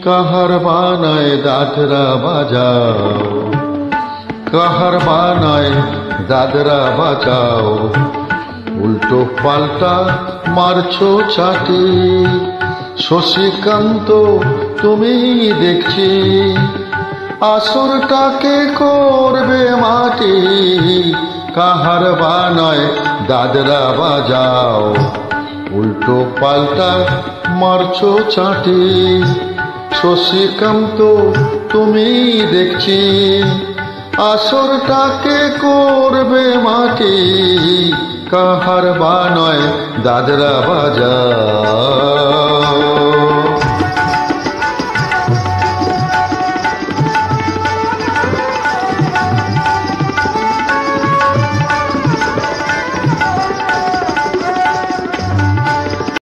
কাহার বানায় দাদরা বাজাও, কাহার বানায় দাদরা বাজাও, উল্টো পাল্টা মারছো চাটি। শশীকান্ত তুমি দেখছি আসরটাকে করবে মাটি। কাহার বানায় দাদরা বাজাও, উল্টো পাল্টা মারছো চাটি। শশীকান্ত তুমি দেখছি আসরটাকে করবে মাটি। কাহার বানায় দাদরা বাজাও।